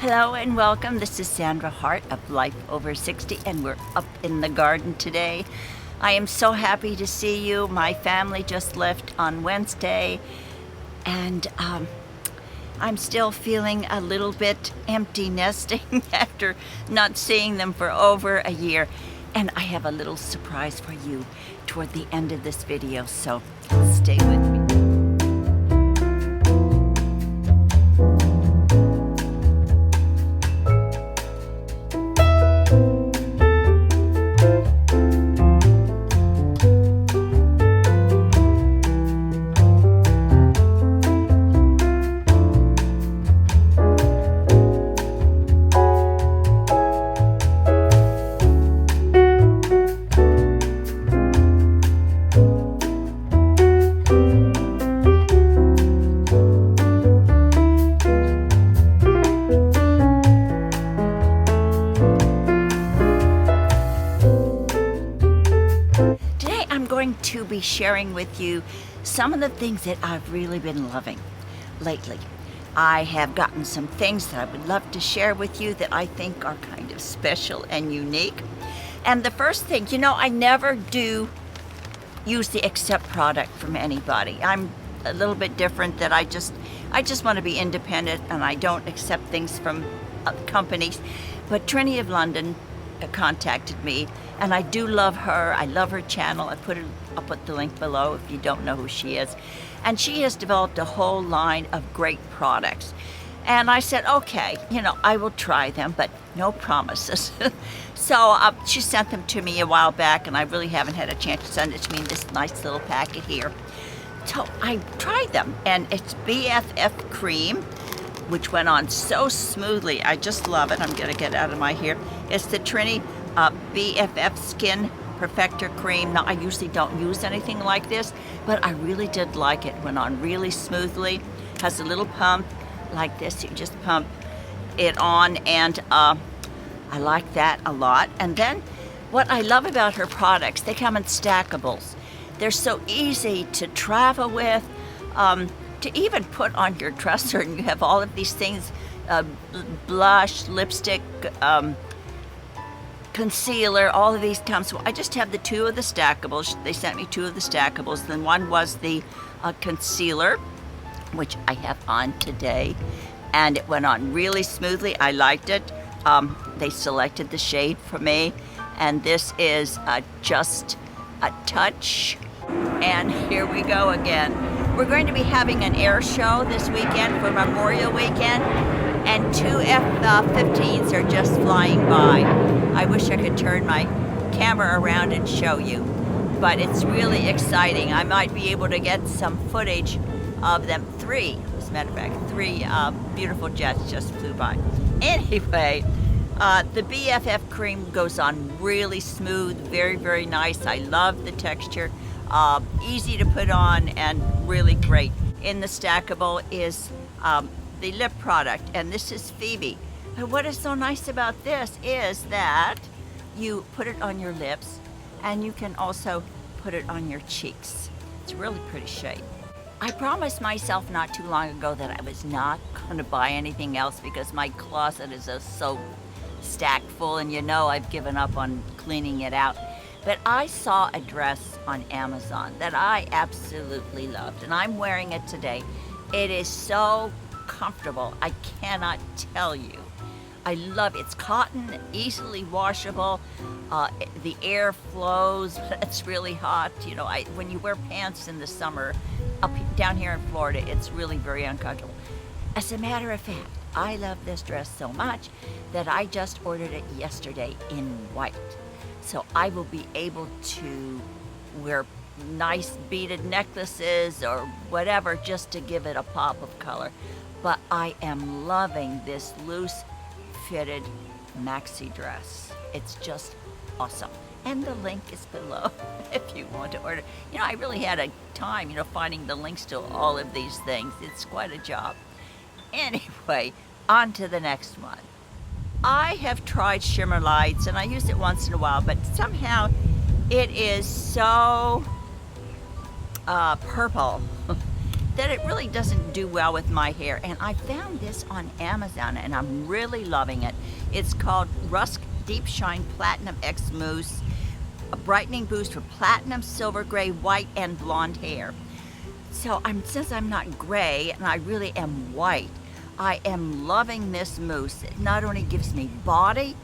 Hello and welcome. This is Sandra Hart of Life Over 60 and we're up in the garden today. I am so happy to see you. My family just left on Wednesday and I'm still feeling a little bit empty nesting after not seeing them for over a year. And I have a little surprise for you toward the end of this video, so stay with me. To be sharing with you some of the things that I've really been loving lately. I have gotten some things that I would love to share with you that I think are kind of special and unique. And the first thing, I never do use the accept product from anybody. I'm a little bit different that I just want to be independent and I don't accept things from companies. But Trinny of London contacted me and I do love her. I love her channel. I'll put the link below if you don't know who she is. And she has developed a whole line of great products. And I said, okay, I will try them, but no promises. So she sent them to me a while back and I really haven't had a chance to send it to me in this nice little packet here. So I tried them and it's BFF Creme, which went on so smoothly. I just love it. I'm gonna get out of my hair. It's the Trinny BFF Skin Perfector Cream. Now, I usually don't use anything like this, but I really did like it. Went on really smoothly. Has a little pump like this. You just pump it on, and I like that a lot. And then what I love about her products, they come in stackables. They're so easy to travel with, to even put on your dresser, and you have all of these things, blush, lipstick, concealer, all of these come. So I just have the two of the stackables. They sent me two of the stackables. Then one was the concealer, which I have on today, and it went on really smoothly. I liked it. They selected the shade for me, and this is just a touch. And here we go again. We're going to be having an air show this weekend for Memorial Weekend, and two F-15s are just flying by. I wish I could turn my camera around and show you, but it's really exciting. I might be able to get some footage of them. Three, as a matter of fact, three beautiful jets just flew by. Anyway, the BFF Cream goes on really smooth, very, very nice. I love the texture. Easy to put on and really great. In the stackable is the lip product, and this is Phoebe. And what is so nice about this is that you put it on your lips and you can also put it on your cheeks. It's a really pretty shade. I promised myself not too long ago that I was not going to buy anything else because my closet is so stacked full, and I've given up on cleaning it out. But I saw a dress on Amazon that I absolutely loved, and I'm wearing it today. It is so comfortable, I cannot tell you. I love it. It's cotton, easily washable. The air flows. It's really hot. When you wear pants in the summer, down here in Florida, it's really very uncomfortable. As a matter of fact, I love this dress so much that I just ordered it yesterday in white. So I will be able to wear nice beaded necklaces or whatever just to give it a pop of color. But I am loving this loose fitted maxi dress. It's just awesome. And the link is below if you want to order. I really had a time, finding the links to all of these things. It's quite a job. Anyway, on to the next one. I have tried shimmer lights and I use it once in a while, but somehow it is so purple that it really doesn't do well with my hair. And I found this on Amazon and I'm really loving it. It's called Rusk Deep Shine Platinum X Mousse, a brightening boost for platinum, silver gray, white, and blonde hair. So since I'm not gray and I really am white, I am loving this mousse. It not only gives me body,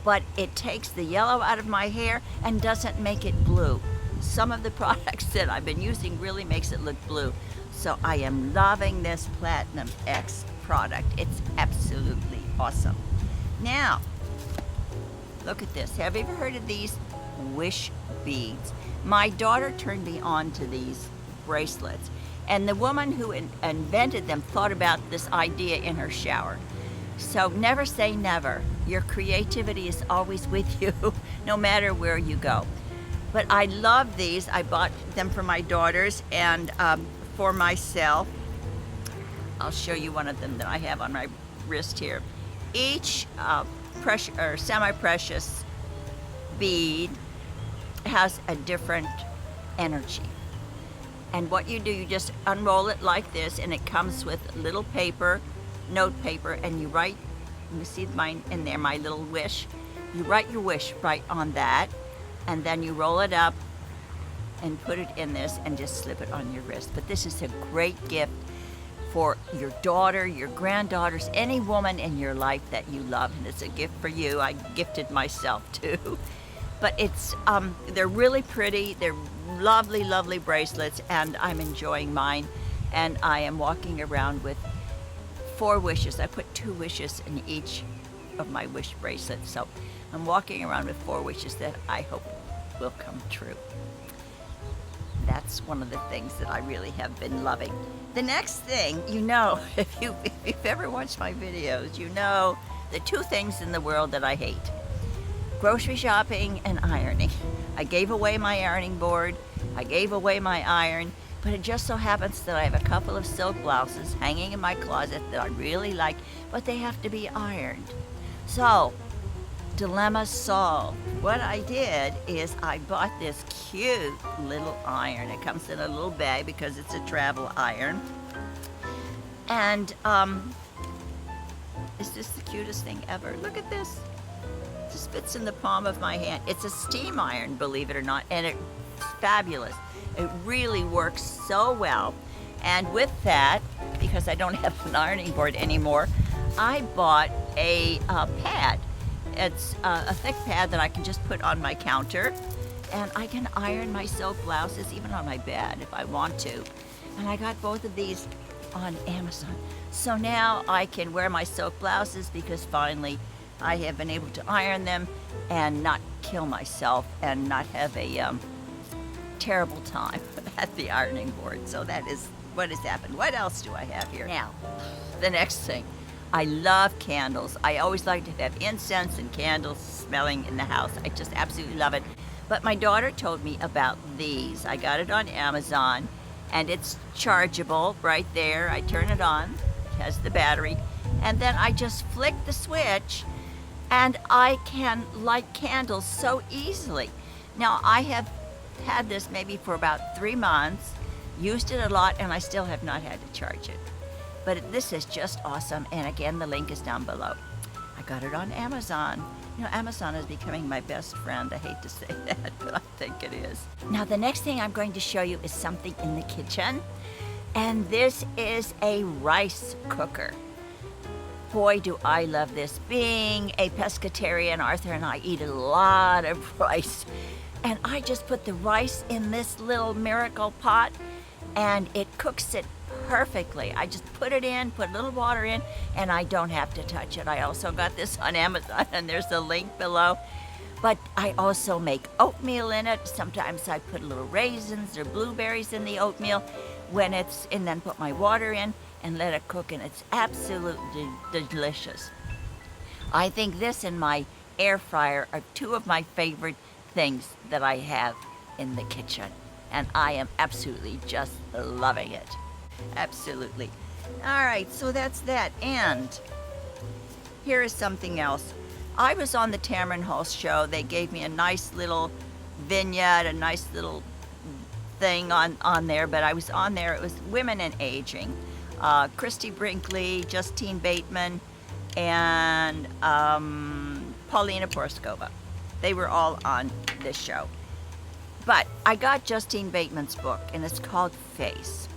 but it takes the yellow out of my hair and doesn't make it blue. Some of the products that I've been using really makes it look blue. So I am loving this Platinum X product. It's absolutely awesome. Now, look at this. Have you ever heard of these wish beads? My daughter turned me on to these bracelets, and the woman who invented them thought about this idea in her shower. So never say never. Your creativity is always with you, no matter where you go. But I love these. I bought them for my daughters and for myself. I'll show you one of them that I have on my wrist here. Each precious or semi-precious bead has a different energy. And what you do, you just unroll it like this, and it comes with little paper, note paper, and you write, you see mine in there, my little wish. You write your wish right on that, and then you roll it up and put it in this and just slip it on your wrist. But this is a great gift for your daughter, your granddaughters, any woman in your life that you love, and it's a gift for you. I gifted myself too. But it's they're really pretty. They're lovely, lovely bracelets, and I'm enjoying mine. And I am walking around with 4 wishes. I put 2 wishes in each of my wish bracelets. So I'm walking around with 4 wishes that I hope will come true. That's one of the things that I really have been loving. The next thing, you know, if you've ever watched my videos, you know the 2 things in the world that I hate: grocery shopping and ironing. I gave away my ironing board, I gave away my iron, but it just so happens that I have a couple of silk blouses hanging in my closet that I really like, but they have to be ironed. So, dilemma solved. What I did is I bought this cute little iron. It comes in a little bag because it's a travel iron. And it's just the cutest thing ever. Look at this. It just fits in the palm of my hand. It's a steam iron, believe it or not, and it's fabulous. It really works so well. And with that, because I don't have an ironing board anymore, I bought a pad. It's a thick pad that I can just put on my counter, and I can iron my silk blouses even on my bed if I want to. And I got both of these on Amazon. So now I can wear my silk blouses because finally I have been able to iron them and not kill myself and not have a terrible time at the ironing board. So that is what has happened. What else do I have here? Now, the next thing. I love candles. I always like to have incense and candles smelling in the house. I just absolutely love it. But my daughter told me about these. I got it on Amazon, and it's chargeable right there. I turn it on, it has the battery, and then I just flick the switch, and I can light candles so easily. Now, I have had this maybe for about 3 months, used it a lot, and I still have not had to charge it. But this is just awesome, and again, the link is down below. I got it on Amazon. You know, Amazon is becoming my best friend. I hate to say that, but I think it is. Now, the next thing I'm going to show you is something in the kitchen, and this is a rice cooker. Boy, do I love this. Being a pescatarian, Arthur and I eat a lot of rice, and I just put the rice in this little miracle pot, and it cooks it perfectly. I just put it in, put a little water in, and I don't have to touch it. I also got this on Amazon, and there's the link below. But I also make oatmeal in it. Sometimes I put little raisins or blueberries in the oatmeal when it's, and then put my water in and let it cook, and it's absolutely delicious. I think this and my air fryer are 2 of my favorite things that I have in the kitchen, and I am absolutely just loving it. Absolutely. All right, so that's that. And here is something else. I was on the Tamron Hall show. They gave me a nice little vignette, a nice little thing on there, but I was on there. It was Women in Aging. Christy Brinkley, Justine Bateman, and Paulina Porskova. They were all on this show. But I got Justine Bateman's book, and it's called Face.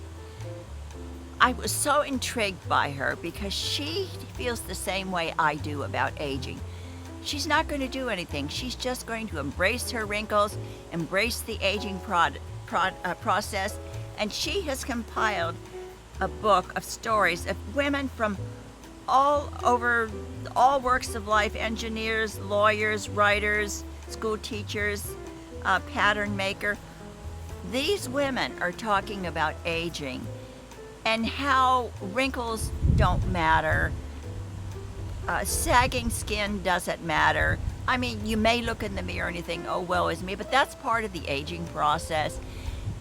I was so intrigued by her because she feels the same way I do about aging. She's not going to do anything. She's just going to embrace her wrinkles, embrace the aging process, and she has compiled a book of stories of women from all over, all walks of life: engineers, lawyers, writers, school teachers, pattern maker. These women are talking about aging and how wrinkles don't matter. Sagging skin doesn't matter. I mean, you may look in the mirror and you think, oh, woe is me, but that's part of the aging process.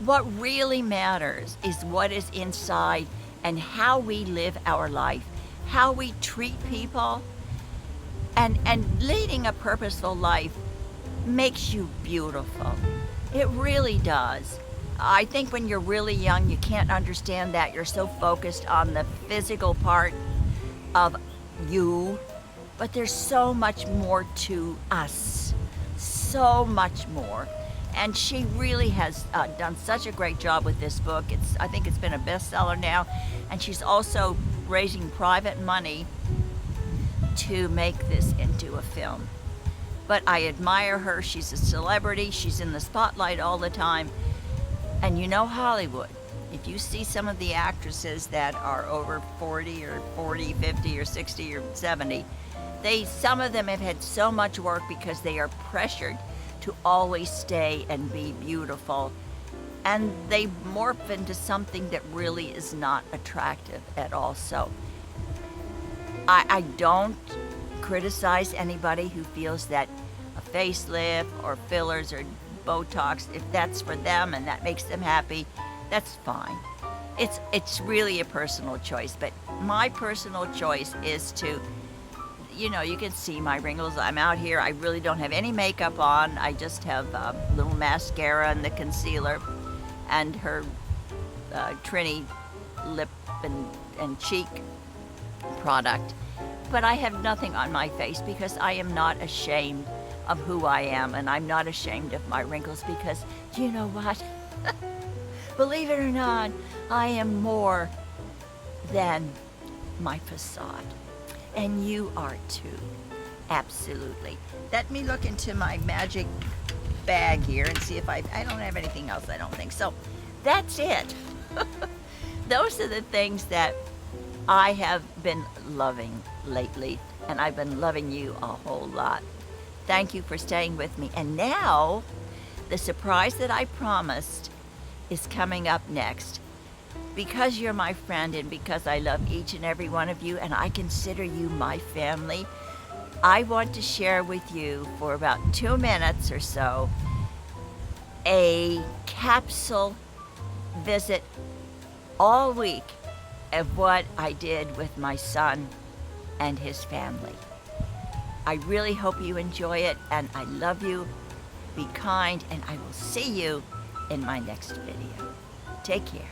What really matters is what is inside and how we live our life, how we treat people, and leading a purposeful life makes you beautiful. It really does. I think when you're really young, you can't understand that. You're so focused on the physical part of you, but there's so much more to us, so much more. And she really has done such a great job with this book. I think it's been a bestseller now, and she's also raising private money to make this into a film. But I admire her. She's a celebrity. She's in the spotlight all the time. And you know Hollywood. If you see some of the actresses that are over 40 or 40, 50 or 60 or 70, some of them have had so much work because they are pressured to always stay and be beautiful. And they morph into something that really is not attractive at all. So I don't criticize anybody who feels that a facelift or fillers or Botox, if that's for them and that makes them happy, that's fine. It's really a personal choice, but my personal choice is to, you know, you can see my wrinkles. I'm out here. I really don't have any makeup on. I just have a little mascara and the concealer and her Trinny lip and cheek product. But I have nothing on my face because I am not ashamed of who I am, and I'm not ashamed of my wrinkles because, you know what? Believe it or not, I am more than my facade. And you are too. Absolutely. Let me look into my magic bag here and see if I don't have anything else, I don't think. So that's it. Those are the things that I have been loving lately, and I've been loving you a whole lot. Thank you for staying with me. And now, the surprise that I promised is coming up next. Because you're my friend and because I love each and every one of you and I consider you my family, I want to share with you for about 2 minutes or so a capsule visit all week of what I did with my son and his family. I really hope you enjoy it, and I love you. Be kind, and I will see you in my next video. Take care.